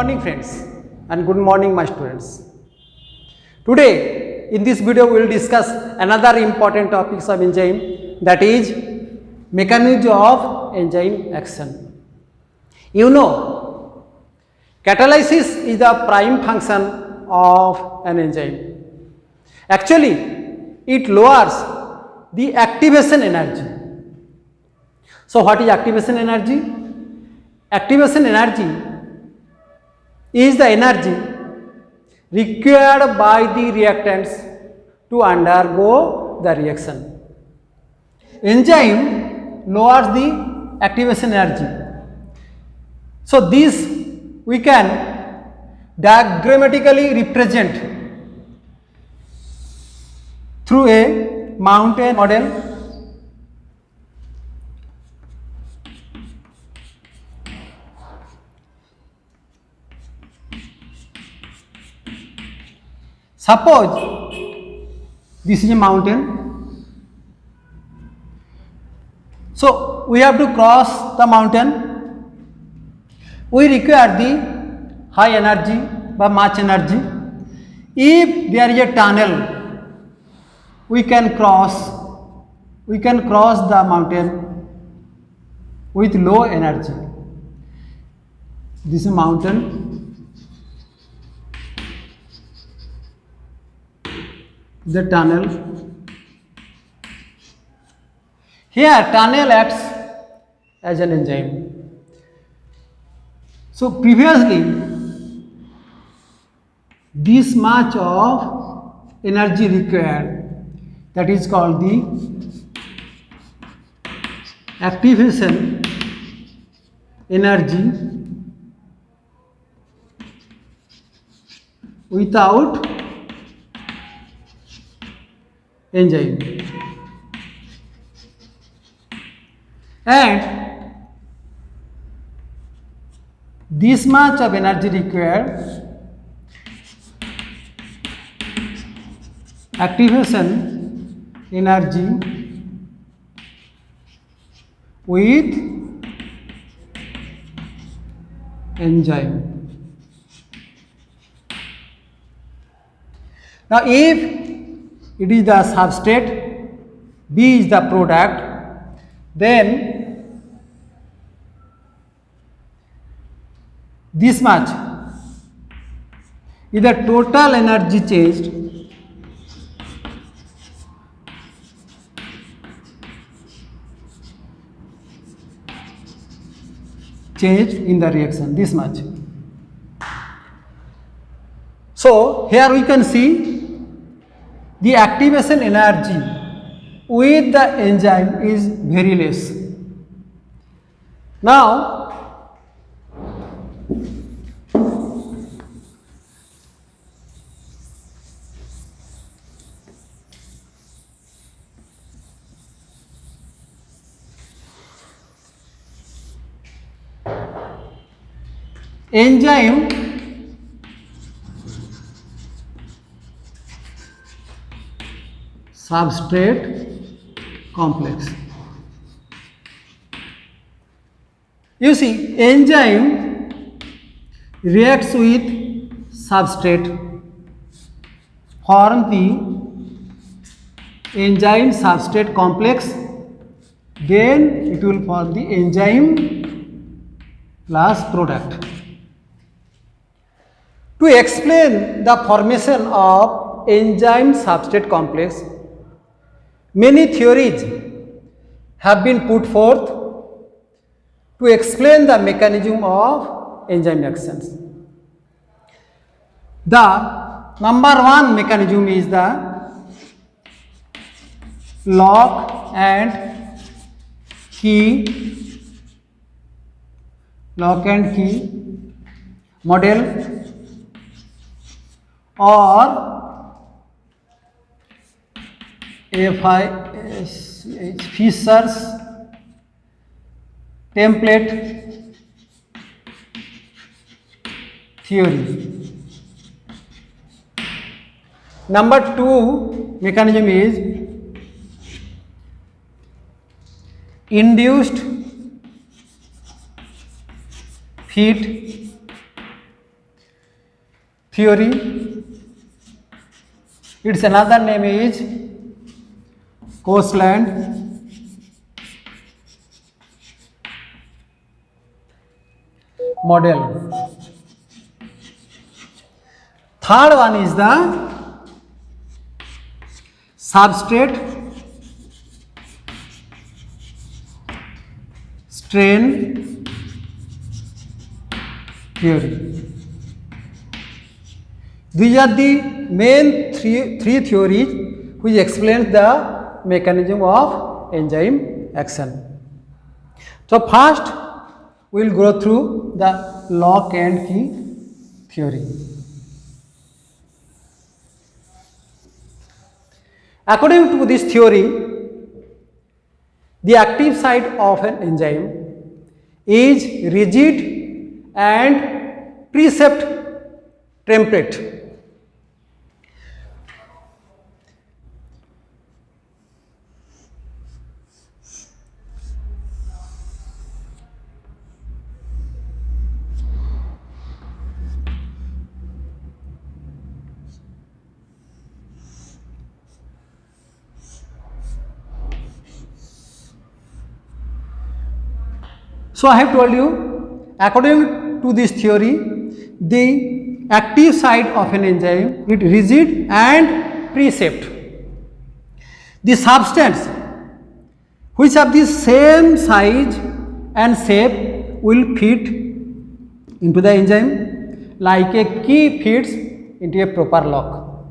morning friends and good morning my students. Today in this video we will discuss another important topics of enzyme, that is mechanism of enzyme action. You know, catalysis is the prime function of an enzyme. Actually it lowers the activation energy. So what is activation energy? Activation energy is the energy required by the reactants to undergo the reaction. Enzyme lowers the activation energy. So this we can diagrammatically represent through a mountain model. Suppose this is a mountain. So we have to cross the mountain. We require the high energy by much energy. If there is a tunnel, we can cross the mountain with low energy. This is a mountain. The tunnel. Here tunnel acts as an enzyme. So previously this much of energy required, that is called the activation energy without enzyme, and this much of energy required activation energy with enzyme. Now if it is the substrate, B is the product, then this much is the total energy changed in the reaction, this much. So here we can see the activation energy with the enzyme is very less. Now enzyme substrate complex. You see, enzyme reacts with substrate, form the enzyme substrate complex, then it will form the enzyme plus product. To explain the formation of enzyme substrate complex, many theories have been put forth to explain the mechanism of enzyme actions. The number one mechanism is the lock and key model, or Fisher's template theory. Number two mechanism is induced feed theory. Its another name is Coastland model. Third one is the substrate strain theory. These are the main three theories which explains the mechanism of enzyme action. So first we will go through the lock and key theory. According to this theory, the active site of an enzyme is rigid and precept template. So I have told you, according to this theory, the active site of an enzyme is rigid and precept. The substance which have the same size and shape will fit into the enzyme like a key fits into a proper lock.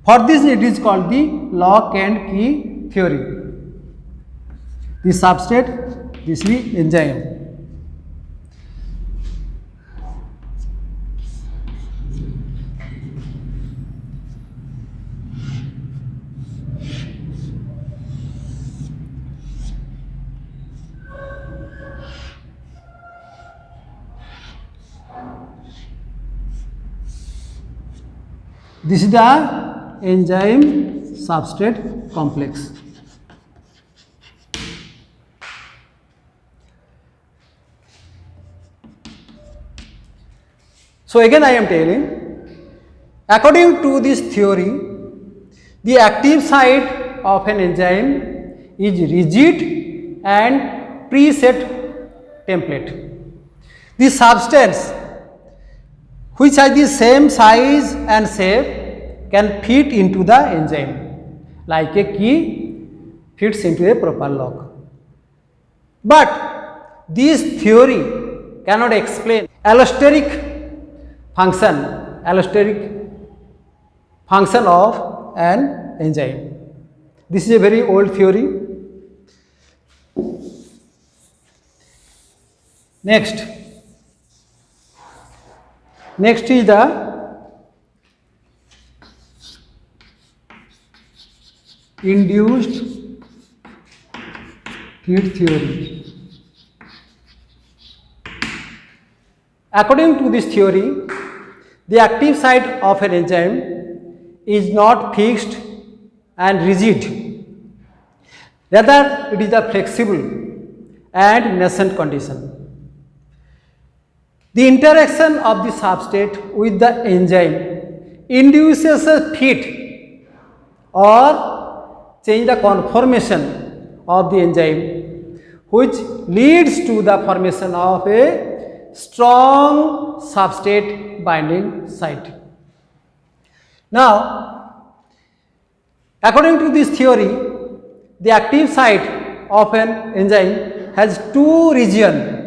For this it is called the lock and key theory. The substrate, this is the enzyme. This is the enzyme substrate complex. So again I am telling, according to this theory, the active site of an enzyme is rigid and preset template. The substance which has the same size and shape can fit into the enzyme like a key fits into a proper lock. But this theory cannot explain allosteric function of an enzyme. This is a very old theory. Next is the induced feed theory. According to this theory, the active site of an enzyme is not fixed and rigid. Rather, it is a flexible and nascent condition. The interaction of the substrate with the enzyme induces a fit or change the conformation of the enzyme, which leads to the formation of a strong substrate binding site. Now, according to this theory, the active site of an enzyme has two regions.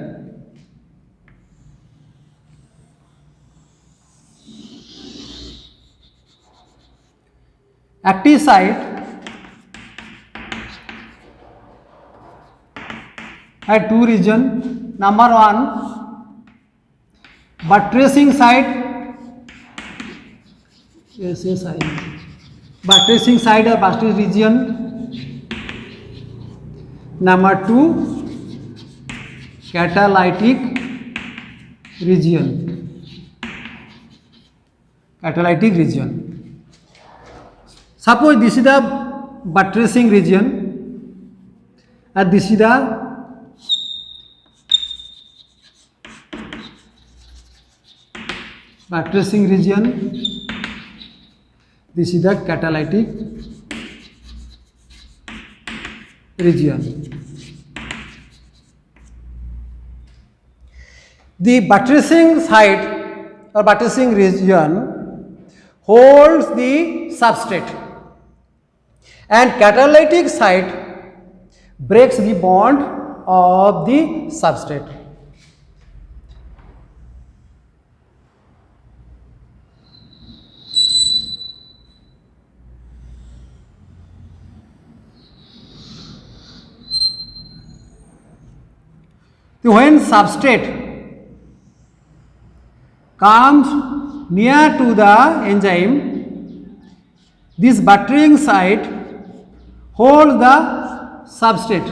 Active site has two regions. Number one, buttressing site. Buttressing site or buttress region. Number two, catalytic region. Catalytic region. Suppose this is the buttressing region and this is the buttressing region This is the catalytic region. The buttressing site or buttressing region holds the substrate, and catalytic site breaks the bond of the substrate. When substrate comes near to the enzyme, this buttering site holds the substrate,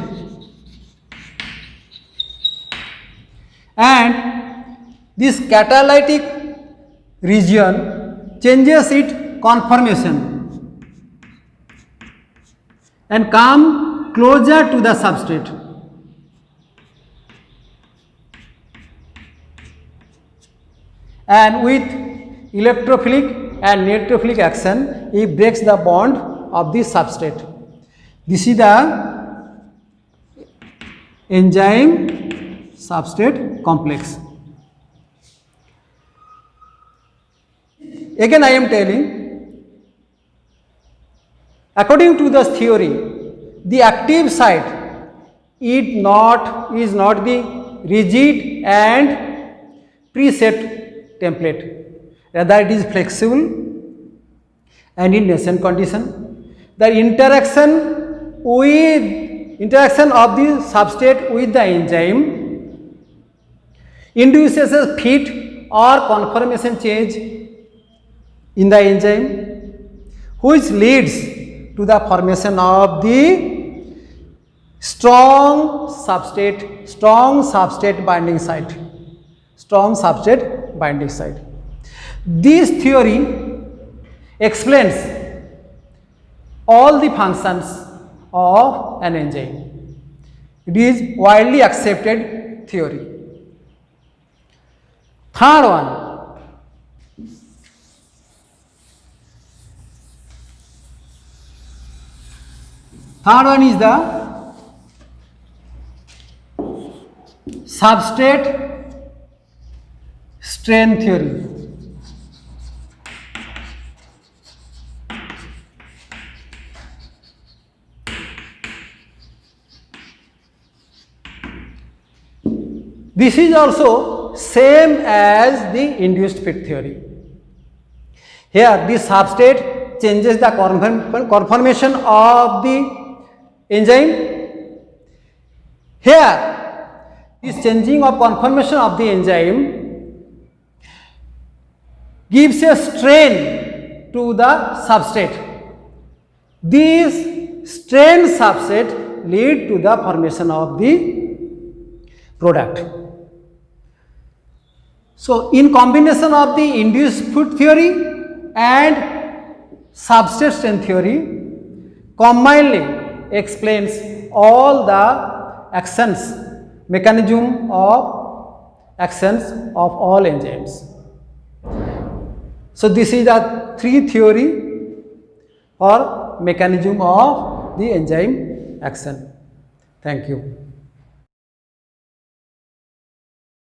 and this catalytic region changes its conformation and come closer to the substrate. And with electrophilic and neutrophilic action, it breaks the bond of the substrate. This is the enzyme substrate complex. Again, I am telling, according to this theory, the active site is not the rigid and preset template, rather it is flexible and in nascent condition. The interaction of the substrate with the enzyme induces a fit or conformation change in the enzyme, which leads to the formation of the strong substrate binding site. This theory explains all the functions of an enzyme. It is widely accepted theory. Third one is the substrate strain theory. This is also same as the induced fit theory. Here the substrate changes the conformation of the enzyme. Here this changing of conformation of the enzyme gives a strain to the substrate. This strain substrate lead to the formation of the product. So in combination of the induced fit theory and substrate strain theory combinedly explains all the mechanism of actions of all enzymes. So this is the three theory or mechanism of the enzyme action. Thank you.